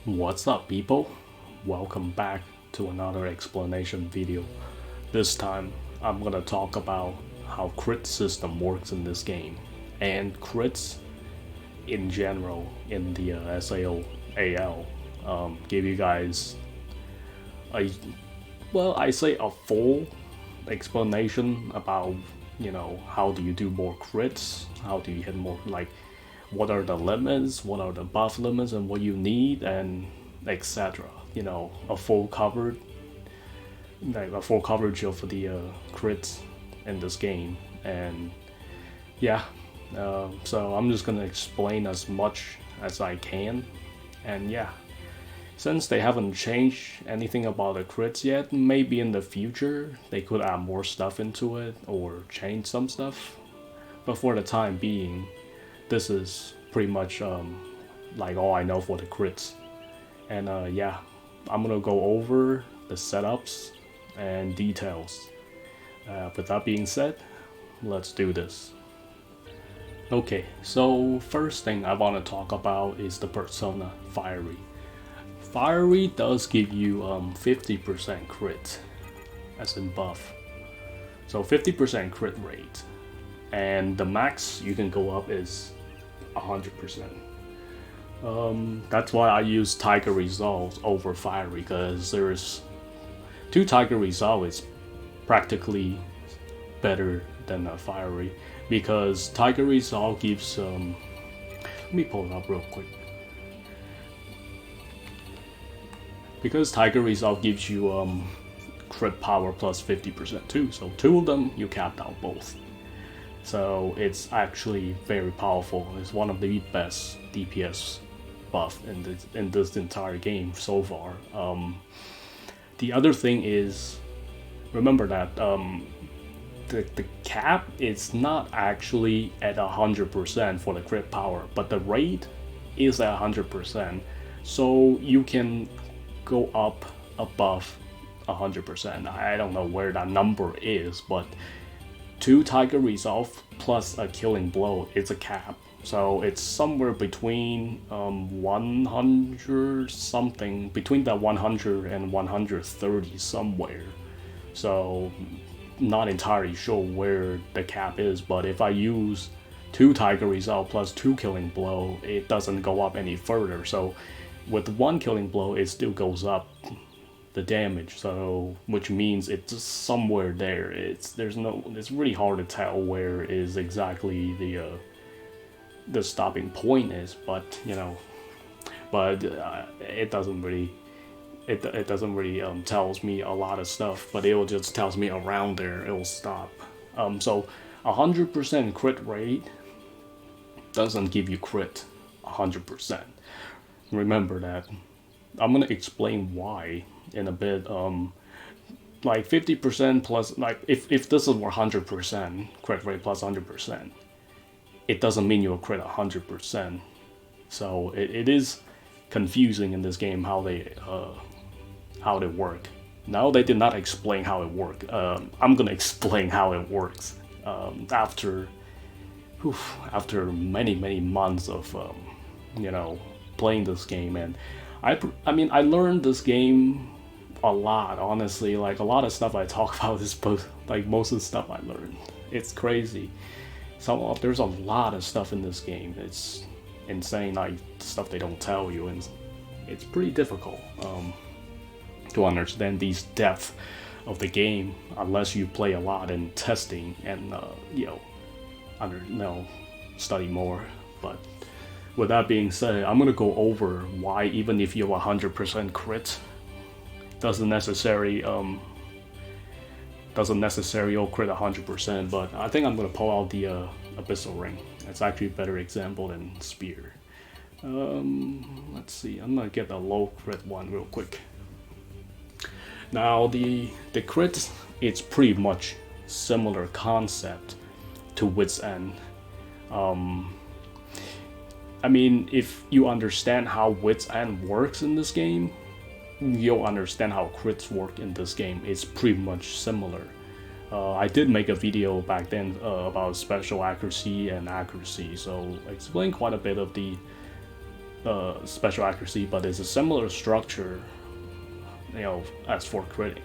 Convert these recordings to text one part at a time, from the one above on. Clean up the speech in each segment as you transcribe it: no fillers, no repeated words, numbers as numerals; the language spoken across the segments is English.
What's up, people? Welcome back to another explanation video. This time I'm gonna talk about how crit system works in this game and crits in general in the SAO AL. Give you guys a I say a full explanation about how do you do more crits, how do you hit more, like what are the limits, what are the buff limits, and what you need, and etc. A full covered, like a full coverage of the crits in this game, and yeah. So I'm just gonna explain as much as I can, and yeah. Since they haven't changed anything about the crits yet, maybe in the future they could add more stuff into it or change some stuff. But for the time being, this is pretty much like all I know for the crits. And yeah, I'm gonna go over the setups and details. With that being said, let's do this. Okay, so first thing I want to talk about is the persona Fiery. Fiery does give you 50% crit as in buff. So 50% crit rate. And the max you can go up is 100%. That's why I use Tiger Resolve over Fiery, because there's 2 Tiger Resolve is practically better than a Fiery, because Tiger Resolve gives let me pull it up real quick. Because Tiger Resolve gives you crit power plus 50% too, so 2 of them you capped out both. So it's actually very powerful. It's one of the best DPS buff in this entire game so far. The other thing is, remember that the cap is not actually at 100% for the crit power, but the rate is at 100%. So you can go up above 100%. I don't know where that number is, but 2 Tiger Resolve plus a killing blow is a cap. So it's somewhere between 100 something, between that 100 and 130 somewhere. So not entirely sure where the cap is, but if I use 2 Tiger Resolve plus 2 killing blow, it doesn't go up any further. So with 1 killing blow, it still goes up the damage, so which means it's somewhere there. It's really hard to tell where is exactly the stopping point is, but it doesn't really tells me a lot of stuff, but it will just tells me around there it will stop. So 100% crit rate doesn't give you crit 100%. Remember that. I'm gonna explain why in a bit. Like 50% plus, like if this is 100% crit rate plus 100%, it doesn't mean you'll crit 100%. So it is confusing in this game how they work. Now they did not explain how it worked. I'm gonna explain how it works after many months of playing this game. And I mean I learned this game a lot, honestly. Like a lot of stuff I talk about is both, like most of the stuff I learned. It's crazy. There's a lot of stuff in this game. It's insane, like stuff they don't tell you, and it's pretty difficult to understand these depth of the game unless you play a lot in testing and study more. But with that being said, I'm gonna go over why even if you have 100% crit, doesn't necessarily all crit 100%. But I think I'm gonna pull out the Abyssal Ring. It's actually a better example than Spear. Let's see. I'm gonna get the low crit one real quick. Now the crit, it's pretty much similar concept to Wit's End. I mean, if you understand how Wit's End works in this game, you'll understand how crits work in this game. It's pretty much similar. I did make a video back then about special accuracy and accuracy, so I explained quite a bit of the special accuracy, but it's a similar structure, as for critting.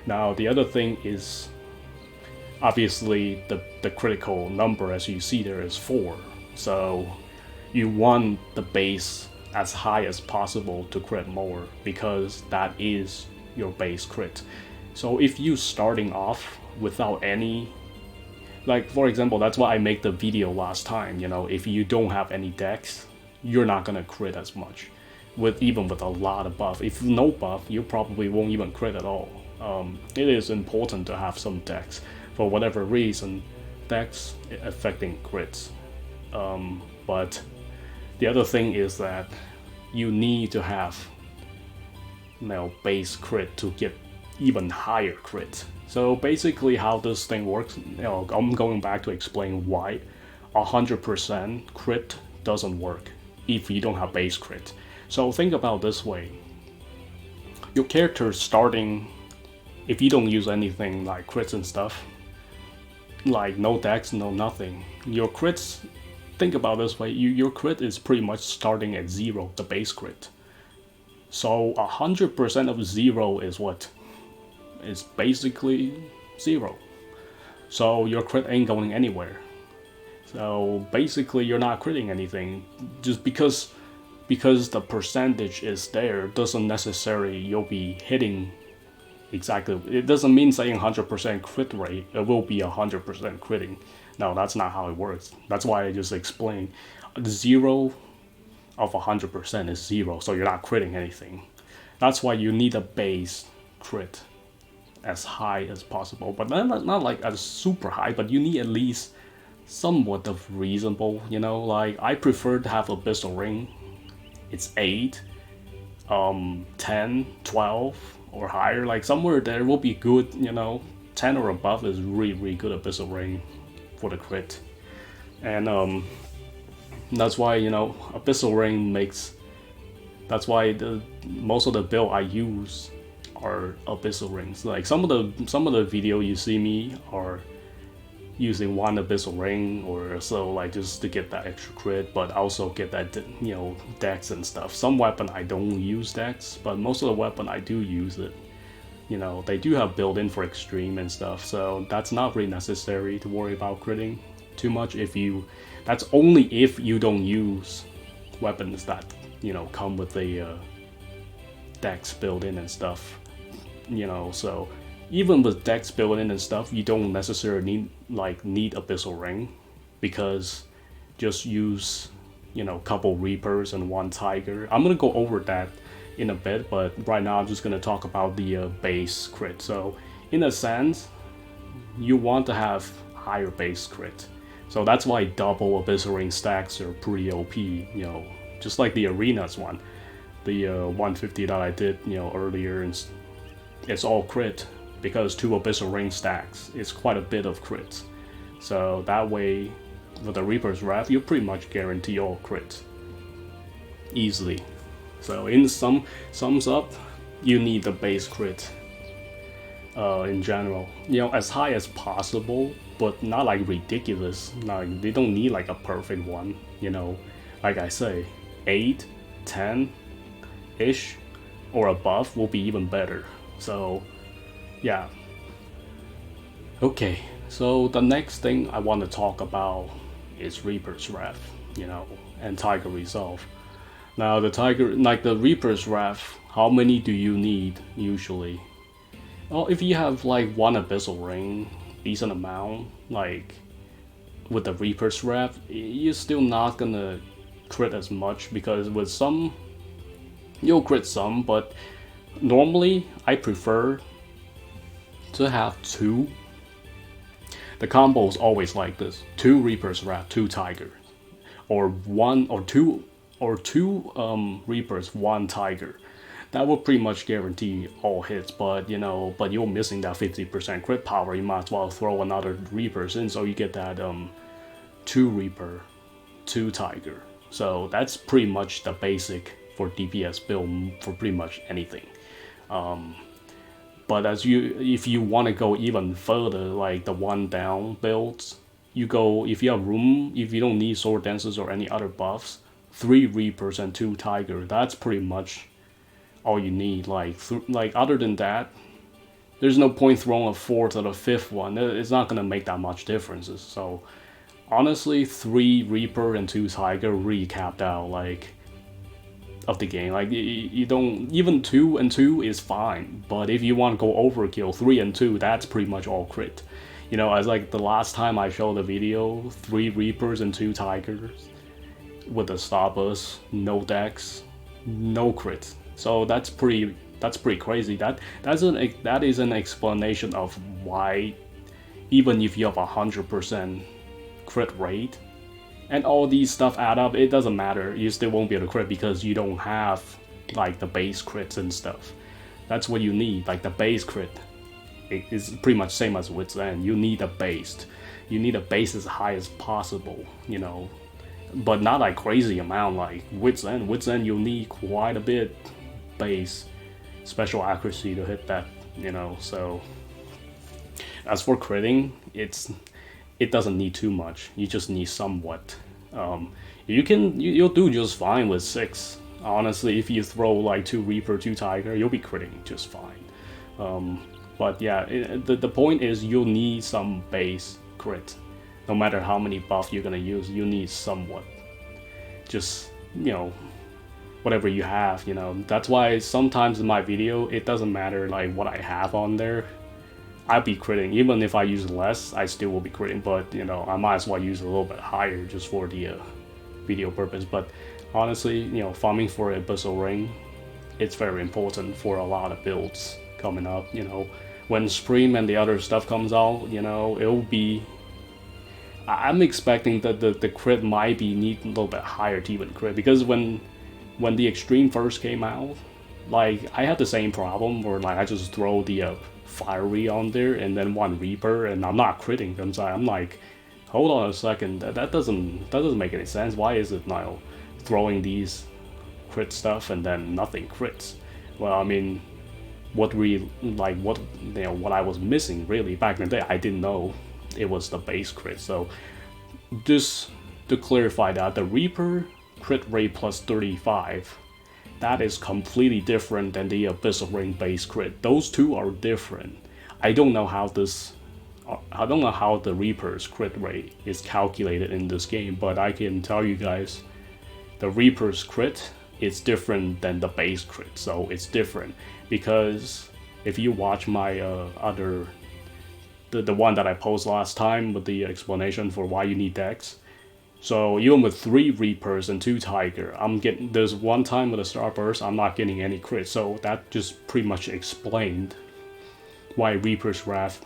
Now the other thing is, obviously the critical number as you see there is 4. So you want the base as high as possible to crit more, because that is your base crit. So if you starting off without any, like for example, that's why I make the video last time, if you don't have any dex, you're not gonna crit as much, even with a lot of buff. If no buff, you probably won't even crit at all. It is important to have some dex. For whatever reason, dex affecting crits. But the other thing is that you need to have base crit to get even higher crit. So basically how this thing works, I'm going back to explain why 100% crit doesn't work if you don't have base crit. So think about this way. Your character starting, if you don't use anything like crits and stuff, like no dex, no nothing, your crits, think about this way, your crit is pretty much starting at 0, the base crit. So 100% of 0 is what? It's basically 0. So your crit ain't going anywhere. So basically you're not critting anything. Just because the percentage is there doesn't necessarily you'll be hitting exactly. It doesn't mean saying 100% crit rate, it will be 100% critting. No, that's not how it works. That's why I just explained 0 of 100% is 0, so you're not critting anything. That's why you need a base crit as high as possible, but not like as super high, but you need at least somewhat of reasonable, like I prefer to have Abyssal Ring. It's 8, 10, 12 or higher, like somewhere there will be good, 10 or above is really good Abyssal Ring for the crit. And that's why, Abyssal Ring makes, that's why most of the build I use are Abyssal Rings. Like some of the video you see me are using 1 Abyssal Ring or so, like just to get that extra crit, but also get that, dex and stuff. Some weapon I don't use dex, but most of the weapon I do use it. They do have built-in for extreme and stuff, so that's not really necessary to worry about critting too much. That's only if you don't use weapons that, come with a dex built-in and stuff. So even with dex built-in and stuff, you don't necessarily need Abyssal Ring, because just use, couple Reapers and 1 Tiger. I'm gonna go over that in a bit, but right now I'm just gonna talk about the base crit. So in a sense, you want to have higher base crit. So that's why double Abyssal Ring stacks are pretty OP, just like the Arenas one. The 150 that I did, earlier, and it's all crit, because 2 Abyssal Ring stacks is quite a bit of crits. So that way, with the Reaper's Wrath, you pretty much guarantee all crits easily. So in sums up, you need the base crit in general, as high as possible, but not like ridiculous. Like they don't need like a perfect one, like I say, 8, 10 ish or above will be even better. So yeah. Okay, so the next thing I want to talk about is Reaper's Wrath, and Tiger Resolve. Now the Reaper's Wrath, how many do you need usually? Well, if you have like 1 Abyssal Ring, decent amount, like with the Reaper's Wrath, you're still not gonna crit as much, because with some, you'll crit some, but normally I prefer to have 2. The combo is always like this: 2 Reaper's Wrath, 2 Tiger, or 1 or 2 Reapers, 1 Tiger. That will pretty much guarantee all hits, but you're missing that 50% crit power. You might as well throw another Reapers in, so you get that 2 Reaper, 2 Tiger. So that's pretty much the basic for DPS build for pretty much anything. But if you want to go even further, like the 1 down builds, if you have room, if you don't need sword dances or any other buffs, 3 Reapers and 2 Tiger. That's pretty much all you need. Like other than that, there's no point throwing a 4th or the 5th one. It's not gonna make that much differences. So honestly, 3 Reaper and 2 Tiger really capped out like of the game. Like you don't, even 2 and 2 is fine, but if you want to go overkill, 3 and 2, that's pretty much all crit. You know, as like the last time I showed the video, 3 Reapers and 2 Tigers with the Starburst, no dex, no crit. So that's pretty crazy. That is an explanation of why even if you have 100% crit rate and all these stuff add up, it doesn't matter. You still won't be able to crit because you don't have like the base crits and stuff. That's what you need, like the base crit. It is pretty much same as Wits End. You need a base. You need a base as high as possible, you know, but not like crazy amount like Wits End. Wits End you'll need quite a bit base special accuracy to hit that, you know. So as for critting, it doesn't need too much. You just need somewhat. You'll do just fine with 6. Honestly, if you throw like 2 Reaper, 2 Tiger, you'll be critting just fine. But yeah, the point is you'll need some base crit. No matter how many buff you're gonna use, you need somewhat. Just, you know, whatever you have, you know. That's why sometimes in my video, it doesn't matter like what I have on there. I'll be critting. Even if I use less, I still will be critting, but you know, I might as well use a little bit higher just for the video purpose. But honestly, you know, farming for Abyssal Ring, it's very important for a lot of builds coming up, you know. When Supreme and the other stuff comes out, you know, it'll be... I'm expecting that the crit might be need a little bit higher to even crit, because when the Extreme first came out, like, I had the same problem where like I just throw the Fiery on there and then 1 Reaper and I'm not critting them. So I'm like, hold on a second, that doesn't make any sense. Why is it now throwing these crit stuff and then nothing crits? Well, I mean, what I was missing really back in the day, I didn't know it was the base crit. So just to clarify that, the Reaper crit rate plus 35, that is completely different than the Abyssal Ring base crit. Those two are different. I don't know how the Reaper's crit rate is calculated in this game, but I can tell you guys, the Reaper's crit is different than the base crit. So it's different because if you watch my the one that I posted last time with the explanation for why you need dex. So even with 3 Reapers and 2 Tiger, there's one time with a Starburst, I'm not getting any crit. So that just pretty much explained why Reaper's Wrath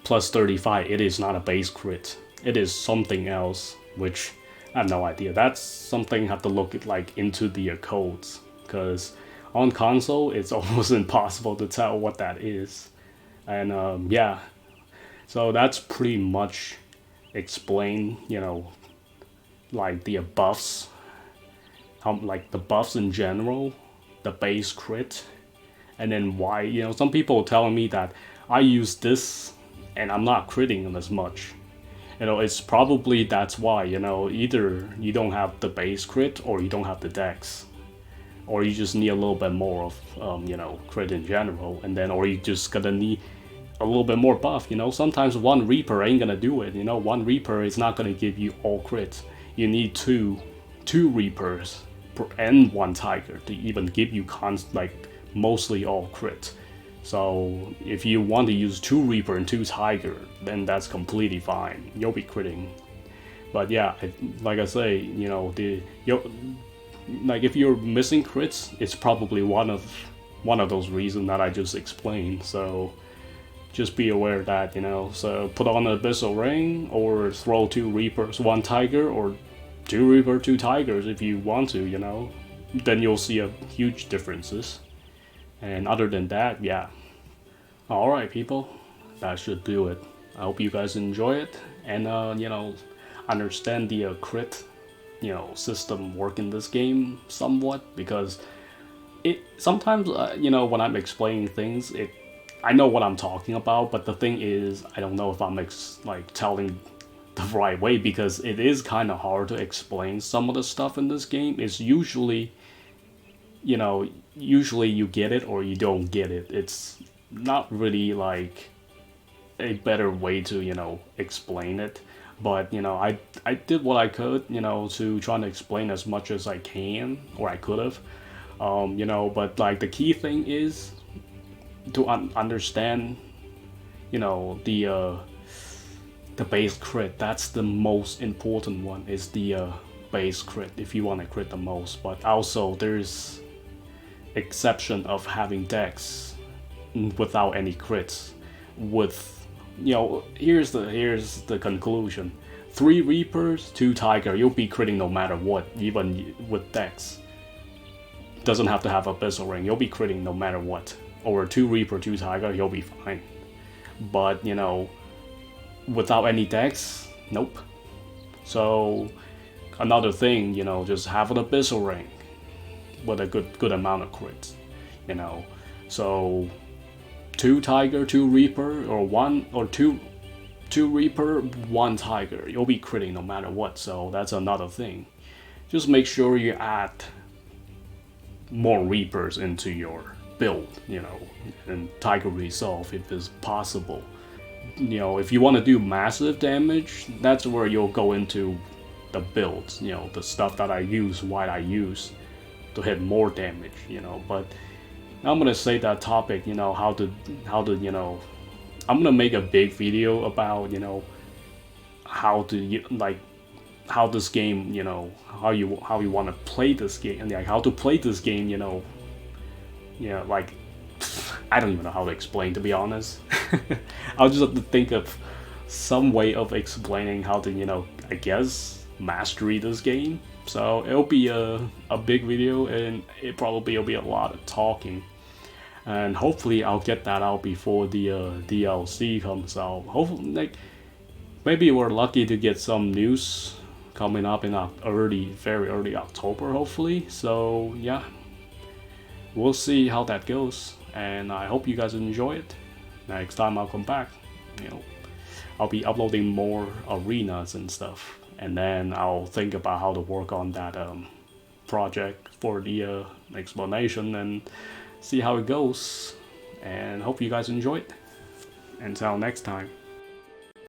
plus 35, it is not a base crit. It is something else, which I have no idea. That's something I have to look at, like, into the codes, because on console it's almost impossible to tell what that is. And yeah, so that's pretty much explain, you know, like the buffs, like the buffs in general, the base crit, and then why, you know, some people are telling me that I use this and I'm not critting them as much. You know, it's probably that's why, you know, either you don't have the base crit or you don't have the dex, or you just need a little bit more of you know, crit in general, and then or you just gonna need a little bit more buff. You know, sometimes 1 Reaper ain't gonna do it. You know, 1 Reaper is not gonna give you all crits. You need two Reapers and 1 Tiger to even give you like mostly all crit. So if you want to use 2 Reaper and 2 Tiger, then that's completely fine. You'll be critting. But yeah, like I say, you know, like if you're missing crits, it's probably one of those reasons that I just explained. So just be aware of that, you know. So put on an Abyssal Ring, or throw 2 Reapers, 1 Tiger, or 2 Reaper, 2 Tigers if you want to, you know. Then you'll see a huge differences. And other than that, yeah. Alright people, that should do it. I hope you guys enjoy it, and you know, understand the crit, you know, system work in this game somewhat, because it sometimes, you know, when I'm explaining things, I know what I'm talking about, but the thing is, I don't know if I'm like telling the right way, because it is kind of hard to explain some of the stuff in this game. It's usually, usually you get it or you don't get it. It's not really like a better way to, explain it. But, I did what I could, to try to explain as much as I can, or I could have. But like the key thing is to understand, the base crit. That's the most important one, is the base crit, if you want to crit the most. But also there's exception of having decks without any crits. With here's the conclusion: 3 Reapers, 2 Tiger, you'll be critting no matter what, even with decks. Doesn't have to have Abyssal Ring, you'll be critting no matter what. Or 2 Reaper, 2 Tiger, you'll be fine. But without any decks, nope. So another thing, just have an Abyssal Ring with a good amount of crits. So 2 Tiger, 2 Reaper, or 1 or 2 Reaper, 1 Tiger, you'll be critting no matter what. So that's another thing. Just make sure you add more Reapers into your build, and Tiger Resolve if it's possible. If you want to do massive damage, that's where you'll go into the builds, the stuff that I use, what I use to hit more damage, but I'm gonna say that topic, how to I'm gonna make a big video about, how to, like, how this game, how you want to play this game, and like how to play this game, like, I don't even know how to explain, to be honest. I'll just have to think of some way of explaining how to, I guess, mastery this game. So it'll be a big video, and it probably will be a lot of talking. And hopefully I'll get that out before the DLC comes out. Hopefully, like, maybe we're lucky to get some news coming up in very early October, hopefully. So yeah, we'll see how that goes, and I hope you guys enjoy it. Next time I'll come back, I'll be uploading more arenas and stuff, and then I'll think about how to work on that project for the explanation and see how it goes, and hope you guys enjoy it. Until next time.